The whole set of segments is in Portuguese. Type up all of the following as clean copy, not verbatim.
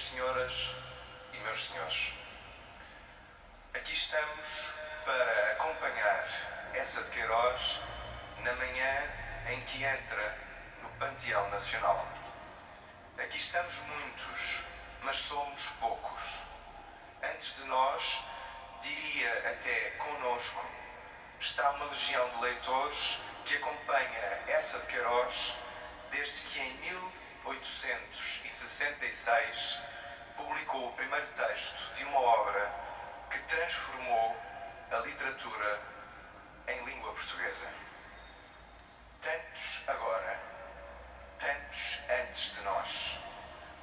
Minhas senhoras e meus senhores, aqui estamos para acompanhar Eça de Queiroz na manhã em que entra no Panteão Nacional. Aqui estamos muitos, mas somos poucos. Antes de nós, diria até connosco, está uma legião de leitores que acompanha Eça de Queiroz desde que em 1866 publicou o primeiro texto de uma obra que transformou a literatura em língua portuguesa. Tantos agora, tantos antes de nós.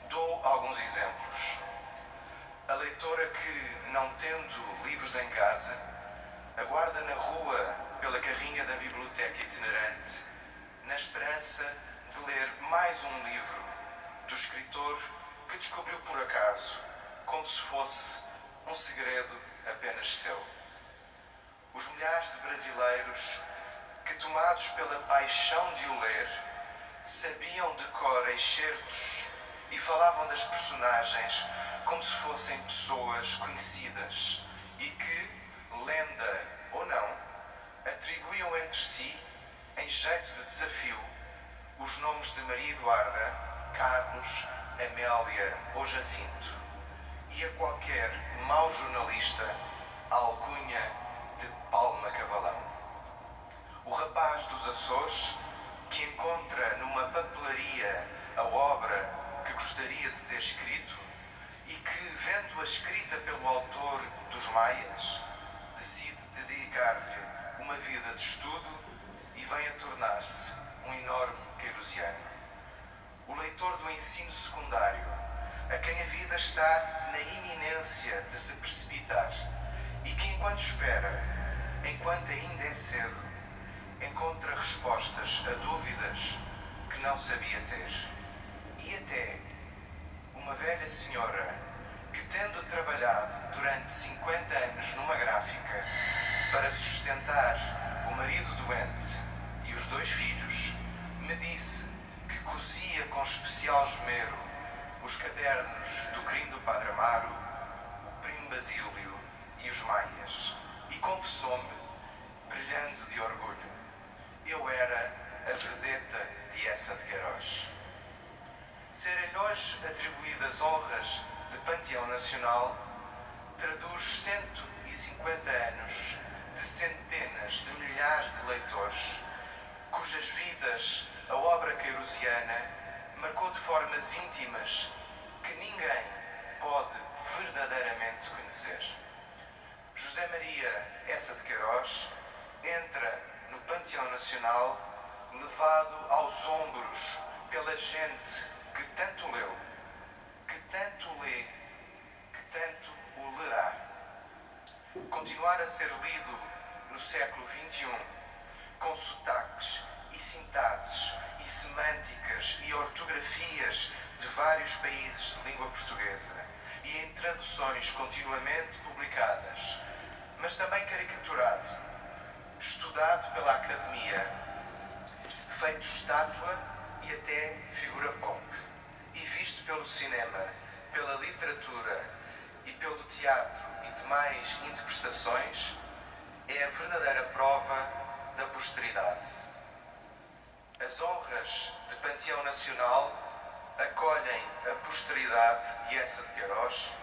Dou alguns exemplos. A leitora que, não tendo livros em casa, aguarda na rua pela carrinha da biblioteca itinerante, na esperança de ler mais um livro do escritor que descobriu por acaso, como se fosse um segredo apenas seu. Os milhares de brasileiros que, tomados pela paixão de o ler, sabiam de cor excertos e falavam das personagens como se fossem pessoas conhecidas e que, lenda ou não, atribuíam entre si, em jeito de desafio, os nomes de Maria Eduarda, Carlos, Amélia ou Jacinto, e a qualquer mau jornalista a alcunha de Palma Cavalão. O rapaz dos Açores, que encontra numa papelaria a obra que gostaria de ter escrito e que, vendo-a escrita pelo autor dos Maias, decide dedicar-lhe uma vida de estudo e vem a tornar-se um enorme queirosiano. O leitor do ensino secundário, a quem a vida está na iminência de se precipitar e que, enquanto espera, enquanto ainda é cedo, encontra respostas a dúvidas que não sabia ter. E até uma velha senhora que, tendo trabalhado durante 50 anos numa gráfica para sustentar o marido doente e os 2 filhos, me disse que cosia com especial esmero os cadernos do Crime do Padre Amaro, o Primo Basílio e os Maias, e confessou-me, brilhando de orgulho, eu era a vedeta de Eça de Queiroz. Serem hoje atribuídas honras de Panteão Nacional traduz 150 anos de centenas de milhares de leitores cujas vidas a obra queirosiana marcou de formas íntimas que ninguém pode verdadeiramente conhecer. José Maria Eça de Queiroz entra no Panteão Nacional levado aos ombros pela gente que tanto leu, que tanto lê, que tanto o lerá. Continuar a ser lido no século XXI, com sotaques e sintases e semânticas e ortografias de vários países de língua portuguesa e em traduções continuamente publicadas, mas também caricaturado, estudado pela academia, feito estátua e até figura pop, e visto pelo cinema, pela literatura e pelo teatro e demais interpretações, é a verdadeira prova da posteridade. As honras de Panteão Nacional acolhem a posteridade de Eça de Queiroz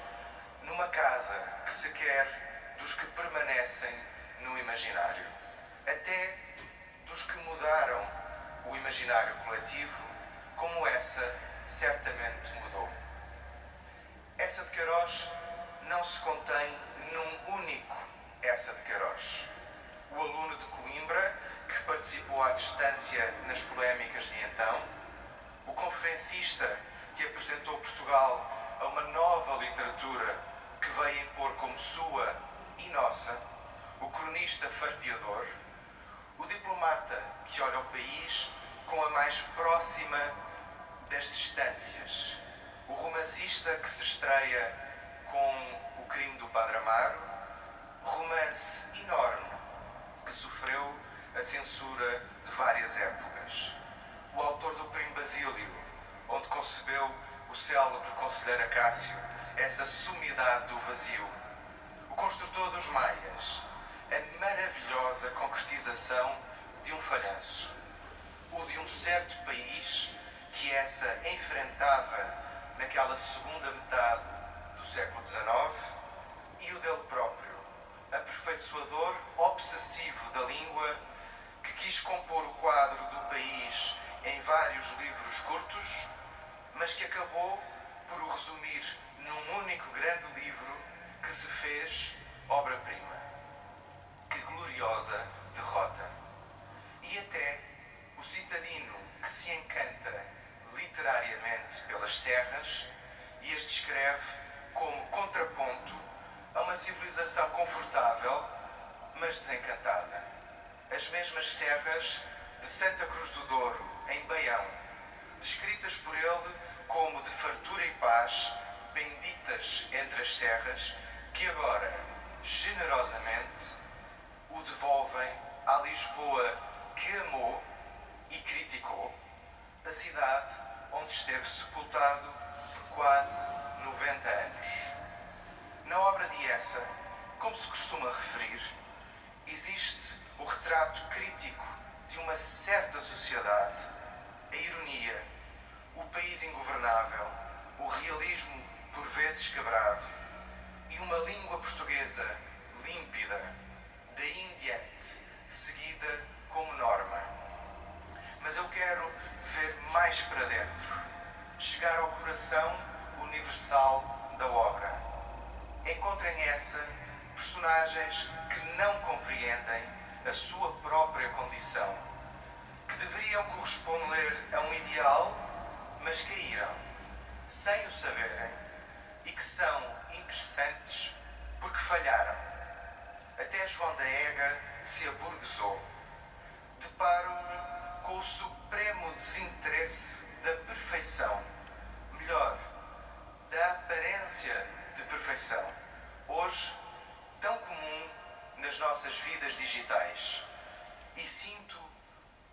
numa casa que se quer dos que permanecem no imaginário, até dos que mudaram o imaginário coletivo, como essa certamente mudou. Eça de Queiroz não se contém num único Eça de Queiroz. O aluno de Coimbra, que participou à distância nas polémicas de então, o conferencista que apresentou Portugal a uma nova literatura que veio impor como sua e nossa, o cronista farpeador, o diplomata que olha o país com a mais próxima das distâncias, o romancista que se estreia com O Crime do Padre Amaro, romance enorme que sofreu a censura de várias épocas. O autor do Primo Basílio, onde concebeu o célebre conselheiro Acácio, essa sumidade do vazio, o construtor dos Maias, a maravilhosa concretização de um falhanço, o de um certo país que essa enfrentava naquela segunda metade do século XIX, e o dele próprio, aperfeiçoador obsessivo da língua, que quis compor o quadro do país em vários livros curtos, mas que acabou por o resumir num único grande livro que se fez obra-prima. Que gloriosa derrota! E até o citadino que se encanta literariamente pelas serras e as descreve como contraponto a uma civilização confortável, mas desencantada. As mesmas serras de Santa Cruz do Douro, em Baião, descritas por ele como de fartura e paz, benditas entre as serras, que agora, generosamente, o devolvem à Lisboa que amou e criticou, a cidade onde esteve sepultado por quase 90 anos. Na obra de Essa, como se costuma referir, existe o retrato crítico de uma certa sociedade, a ironia, o país ingovernável, o realismo por vezes quebrado e uma língua portuguesa límpida, daí em diante, seguida como norma. Mas eu quero ver mais para dentro, chegar ao coração universal da obra. Encontrem essa personagens que não compreendem a sua própria condição, que deveriam corresponder a um ideal, mas caíram, sem o saberem, e que são interessantes porque falharam. Até João da Ega se aburguesou. Deparo-me com o supremo desinteresse da perfeição, melhor, da aparência de perfeição, hoje tão comum nas nossas vidas digitais. E sinto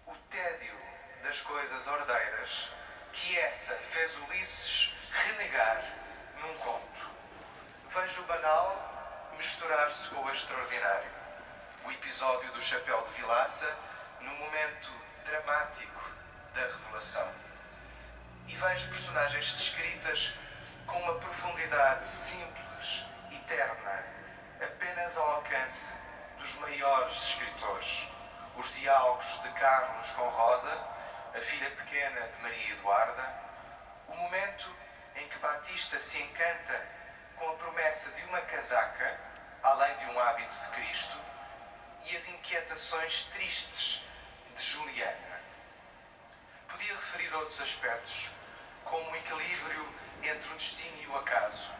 o tédio das coisas ordeiras que essa fez Ulisses renegar num conto. Vejo o banal misturar-se com o extraordinário. O episódio do chapéu de vilaça no momento dramático da revelação. E vejo personagens descritas com uma profundidade simples e terna, apenas ao alcance dos maiores escritores. Os diálogos de Carlos com Rosa, a filha pequena de Maria Eduarda, o momento em que Batista se encanta com a promessa de uma casaca, além de um hábito de Cristo, e as inquietações tristes de Juliana. Podia referir outros aspectos, como o equilíbrio entre o destino e o acaso,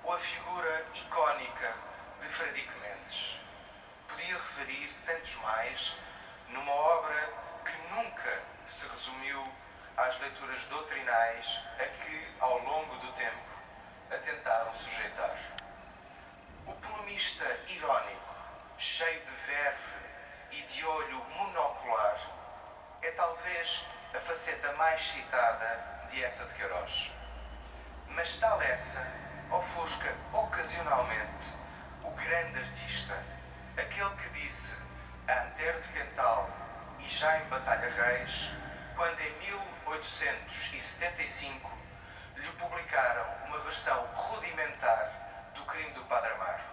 ou a figura icónica de Fradique Mendes. Podia referir tantos mais numa obra que nunca se resumiu às leituras doutrinais a que, ao longo do tempo, a tentaram sujeitar. O polemista irónico, cheio de verve e de olho monocular, é talvez a faceta mais citada de Essa de Queiroz. Mas tal Essa ofusca ocasionalmente o grande artista, aquele que disse a Antero de Quental e já em Batalha Reis, quando em 1875 lhe publicaram uma versão rudimentar do Crime do Padre Amaro.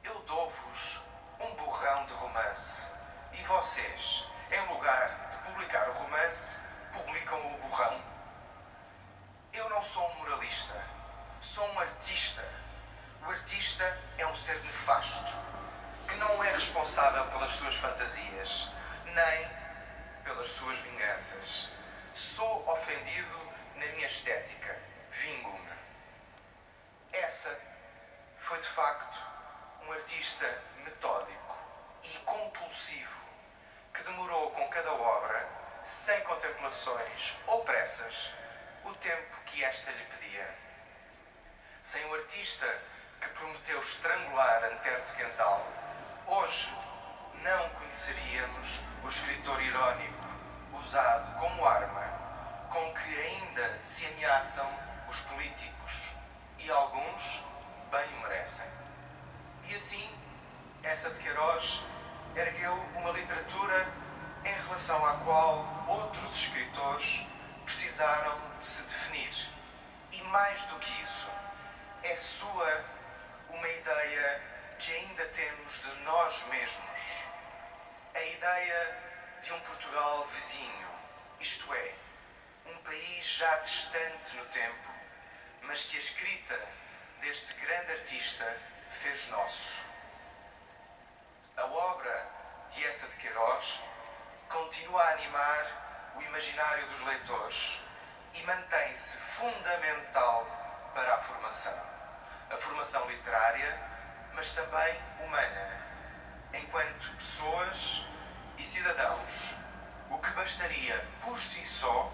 Eu dou-vos um borrão de romance e vocês, em lugar de publicar o romance, publicam o borrão? Eu não sou um moralista, sou um artista. O artista é um ser nefasto, que não é responsável pelas suas fantasias, nem pelas suas vinganças. Sou ofendido na minha estética, vingo-me. Essa foi de facto um artista metódico e compulsivo, que demorou com cada obra, sem contemplações ou pressas, o tempo que esta lhe pedia. Sem o artista que prometeu estrangular Antero de Quental, hoje não conheceríamos o escritor irónico usado como arma com que ainda ainda se ameaçam os políticos, e alguns bem o merecem. E assim, Eça de Queiroz ergueu uma literatura em relação à qual outros escritores precisaram de se definir. E mais do que isso, é sua uma ideia que ainda temos de nós mesmos. A ideia de um Portugal vizinho, isto é, um país já distante no tempo, mas que a escrita deste grande artista fez nosso. A obra de Eça de Queiroz continua a animar o imaginário dos leitores e mantém-se fundamental para a formação literária, mas também humana, enquanto pessoas e cidadãos, o que bastaria por si só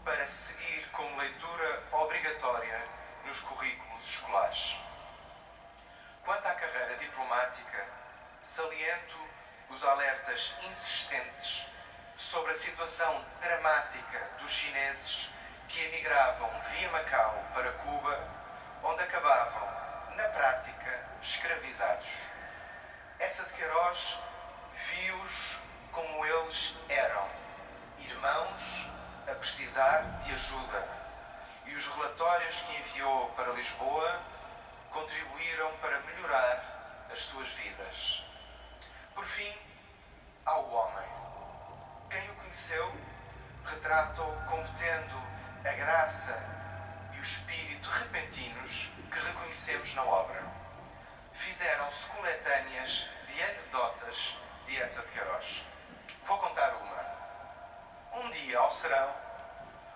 para seguir como leitura obrigatória nos currículos escolares. Quanto à carreira diplomática, saliento os alertas insistentes sobre a situação dramática dos chineses que emigravam via Macau para Cuba, onde acabavam, na prática, escravizados. Eça de Queiroz viu-os como eles eram, irmãos a precisar de ajuda, e os relatórios que enviou para Lisboa contribuíram para melhorar as suas vidas. Por fim, ao homem. Quem o conheceu retrata-o como tendo a graça e o espírito repentinos que reconhecemos na obra. Fizeram-se coletâneas de anedotas de Eça de Queiroz. Vou contar uma. Um dia, ao serão,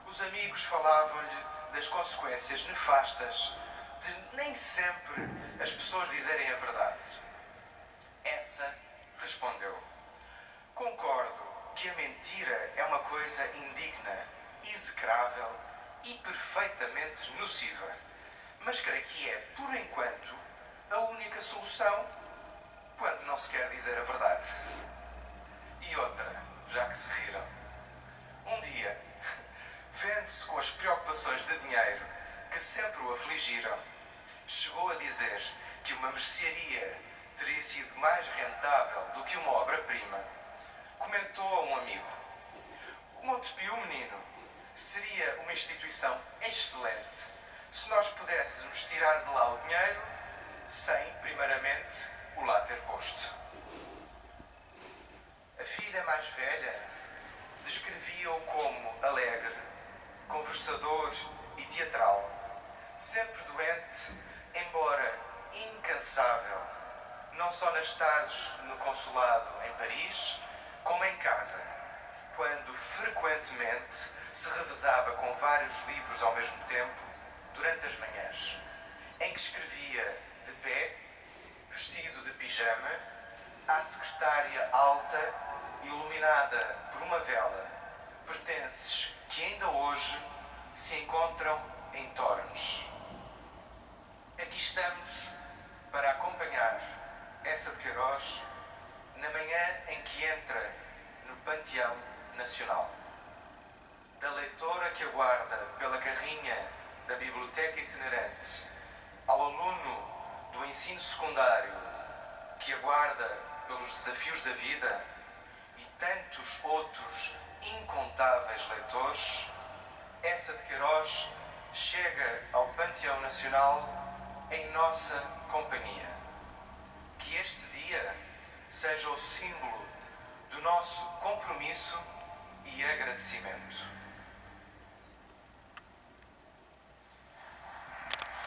os amigos falavam-lhe das consequências nefastas de nem sempre as pessoas dizerem a verdade. Eça respondeu: concordo que a mentira é uma coisa indigna, execrável e perfeitamente nociva, mas creio que é, por enquanto, a única solução quando não se quer dizer a verdade. E outra, já que se riram. Um dia, vendo-se com as preocupações de dinheiro que sempre o afligiram, chegou a dizer que uma mercearia teria sido mais rentável do que uma obra-prima. Comentou a um amigo: o Montepio, menino, seria uma instituição excelente se nós pudéssemos tirar de lá o dinheiro sem, primeiramente, o lá ter posto. A filha mais velha descrevia-o como alegre, conversador e teatral, sempre doente, embora incansável, não só nas tardes no consulado em Paris, como em casa, quando frequentemente se revezava com vários livros ao mesmo tempo durante as manhãs, em que escrevia de pé, vestido de pijama, à secretária alta, iluminada por uma vela, pertences que ainda hoje se encontram em Tormes. Aqui estamos para acompanhar Eça de Queiroz na manhã em que entra no Panteão Nacional. Da leitora que aguarda pela carrinha da Biblioteca Itinerante, ao aluno do ensino secundário que aguarda pelos desafios da vida e tantos outros incontáveis leitores, Eça de Queiroz chega ao Panteão Nacional em nossa companhia. Que este dia seja o símbolo do nosso compromisso e agradecimento.